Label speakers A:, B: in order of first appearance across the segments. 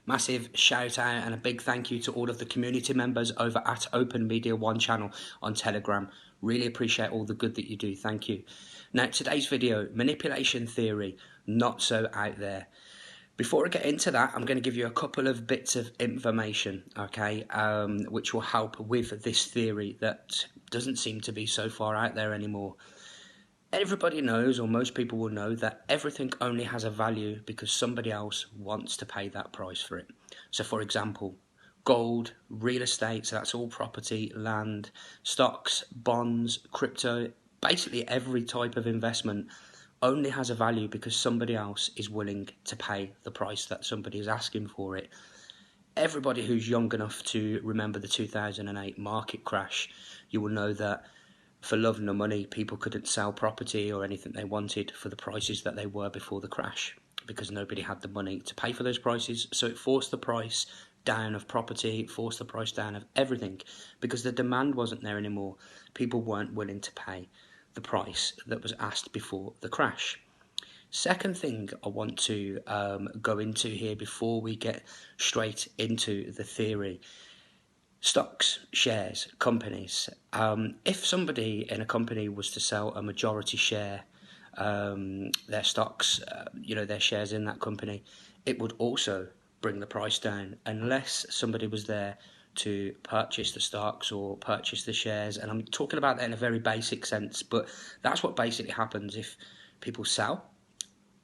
A: Massive shout out and a big thank you to all of the community members over at Open Media One channel on Telegram. Really appreciate all the good that you do. Thank you. Now, today's video, manipulation theory, not so out there. Before I get into that, I'm going to give you a couple of bits of information, okay, which will help with this theory that doesn't seem to be so far out there anymore. Everybody knows, or most people will know, that everything only has a value because somebody else wants to pay that price for it. So for example, gold, real estate, so that's all property, land, stocks, bonds, crypto, basically every type of investment only has a value because somebody else is willing to pay the price that somebody is asking for it. Everybody who's young enough to remember the 2008 market crash, you will know that for love nor money, people couldn't sell property or anything they wanted for the prices that they were before the crash because nobody had the money to pay for those prices. So it forced the price down of property, forced the price down of everything because the demand wasn't there anymore. People weren't willing to pay the price that was asked before the crash. Second thing I want to go into here before we get straight into the theory. Stocks, shares, companies. If somebody in a company was to sell a majority share, their stocks, their shares in that company, it would also bring the price down unless somebody was there to purchase the stocks or purchase the shares. And I'm talking about that in a very basic sense, but that's what basically happens. If people sell,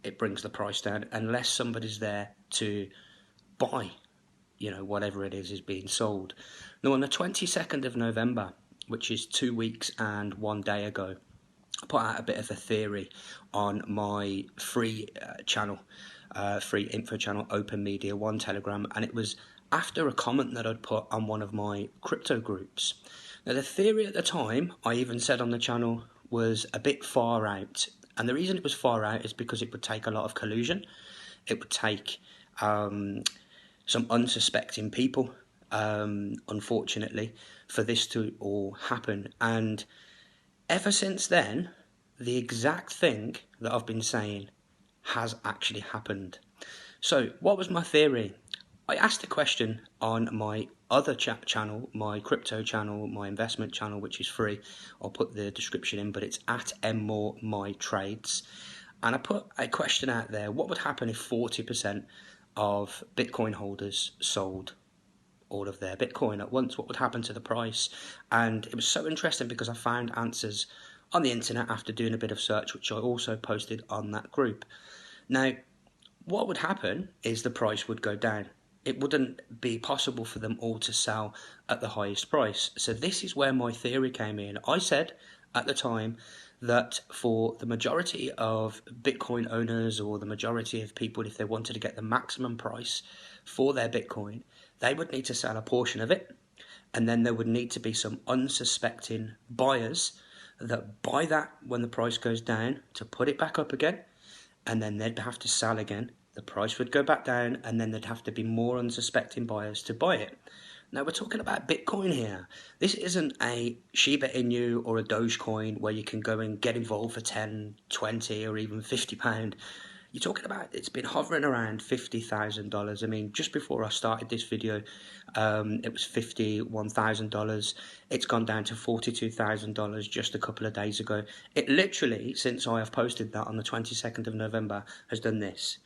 A: it brings the price down unless somebody's there to buy whatever it is being sold. Now, on the 22nd of November, which is 2 weeks and 1 day ago, I put out a bit of a theory on my free channel, free info channel, Open Media One Telegram, and it was after a comment that I'd put on one of my crypto groups. Now, the theory at the time, I even said on the channel, was a bit far out, and the reason it was far out is because it would take a lot of collusion. It would take some unsuspecting people, unfortunately, for this to all happen. And ever since then, the exact thing that I've been saying has actually happened. So what was my theory? I asked a question on my other channel, my crypto channel, my investment channel, which is free. I'll put the description in, but it's at mmoremytrades. And I put a question out there: what would happen if 40% of Bitcoin holders sold all of their Bitcoin at once? What would happen to the price? And it was so interesting because I found answers on the internet after doing a bit of search, which I also posted on that group. Now, what would happen is the price would go down. It wouldn't be possible for them all to sell at the highest price. So this is where my theory came in. I said at the time that for the majority of Bitcoin owners, or the majority of people, if they wanted to get the maximum price for their Bitcoin, they would need to sell a portion of it, and then there would need to be some unsuspecting buyers that buy that when the price goes down to put it back up again, and then they'd have to sell again. The price would go back down, and then there'd have to be more unsuspecting buyers to buy it. Now, we're talking about Bitcoin here. This isn't a Shiba Inu or a Dogecoin where you can go and get involved for 10, 20 or even £50. You're talking about, it's been hovering around $50,000. I mean, just before I started this video, it was $51,000. It's gone down to $42,000 just a couple of days ago. It literally, since I have posted that on the 22nd of November, has done this.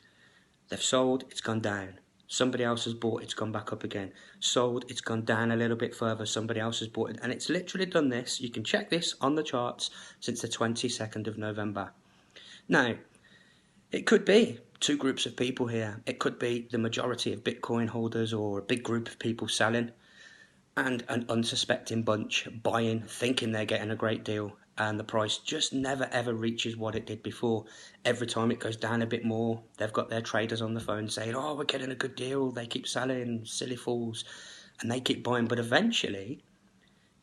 A: They've sold, it's gone down. Somebody else has bought, it's gone back up again. Sold, it's gone down a little bit further. Somebody else has bought it. And it's literally done this. You can check this on the charts since the 22nd of November. Now, it could be two groups of people here. It could be the majority of Bitcoin holders or a big group of people selling, and an unsuspecting bunch buying, thinking they're getting a great deal, and the price just never ever reaches what it did before. Every time it goes down a bit more, they've got their traders on the phone saying, oh, we're getting a good deal. They keep selling, silly fools, and they keep buying. But eventually,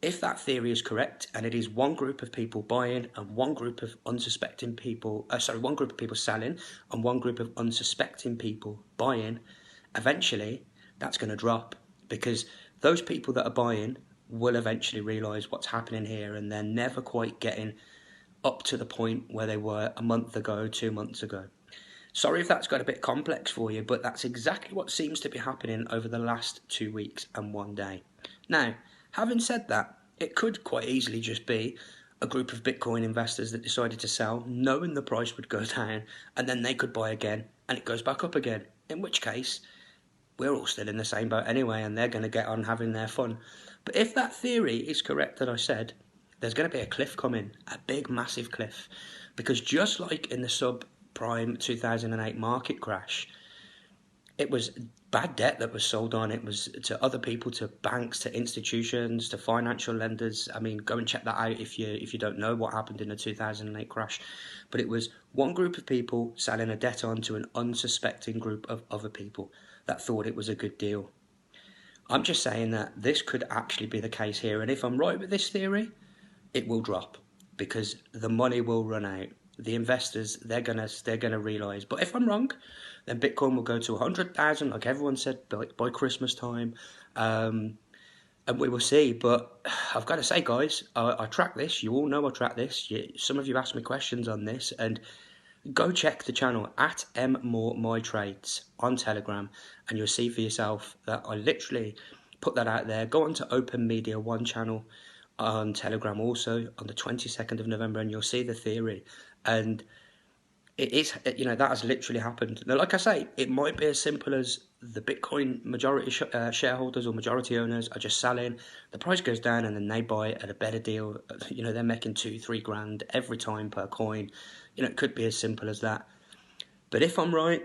A: if that theory is correct, and it is one group of people buying and one group of unsuspecting people, one group of people selling and one group of unsuspecting people buying, eventually that's going to drop, because those people that are buying will eventually realise what's happening here, and they're never quite getting up to the point where they were a month ago, 2 months ago. Sorry if that's got a bit complex for you, but that's exactly what seems to be happening over the last 2 weeks and 1 day. Now, having said that, it could quite easily just be a group of Bitcoin investors that decided to sell, knowing the price would go down, and then they could buy again, and it goes back up again. In which case, we're all still in the same boat anyway, and they're going to get on having their fun. But if that theory is correct that I said, there's going to be a cliff coming, a big, massive cliff. Because just like in the subprime 2008 market crash, it was bad debt that was sold on. It was to other people, to banks, to institutions, to financial lenders. I mean, go and check that out if you don't know what happened in the 2008 crash. But it was one group of people selling a debt on to an unsuspecting group of other people that thought it was a good deal. I'm just saying that this could actually be the case here, and if I'm right with this theory, it will drop because the money will run out. The investors, they're gonna realise. But if I'm wrong, then Bitcoin will go to 100,000, like everyone said, by Christmas time, and we will see. But I've got to say, guys, I track this. You all know I track this. Some of you asked me questions on this, and go check the channel at mmoremytrades on Telegram, and you'll see for yourself that I literally put that out there. Go on to Open Media One channel on Telegram also on the 22nd of November, and you'll see the theory. And it is, that has literally happened. Now, like I say, it might be as simple as the Bitcoin majority shareholders or majority owners are just selling, the price goes down, and then they buy it at a better deal. They're making 2-3 grand every time per coin. It could be as simple as that. But if I'm right,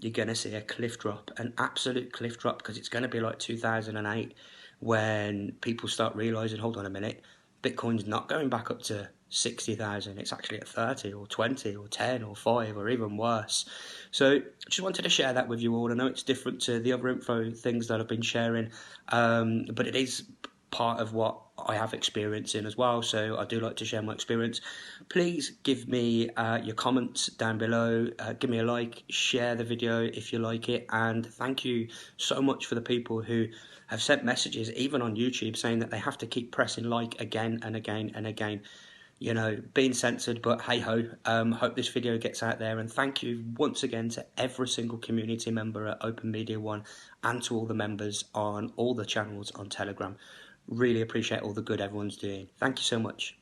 A: you're going to see a cliff drop, an absolute cliff drop, because it's going to be like 2008 when people start realising, hold on a minute, Bitcoin's not going back up to 60,000, it's actually at 30 or 20 or 10 or 5 or even worse. So I just wanted to share that with you all. I know it's different to the other info things that I've been sharing, but it is part of what I have experience in as well, so I do like to share my experience. Please give me your comments down below, give me a like, share the video if you like it, and thank you so much for the people who have sent messages even on YouTube saying that they have to keep pressing like again and again and again. Being censored, but hey ho. Hope this video gets out there, and thank you once again to every single community member at Open Media One and to all the members on all the channels on Telegram. Really appreciate all the good everyone's doing. Thank you so much.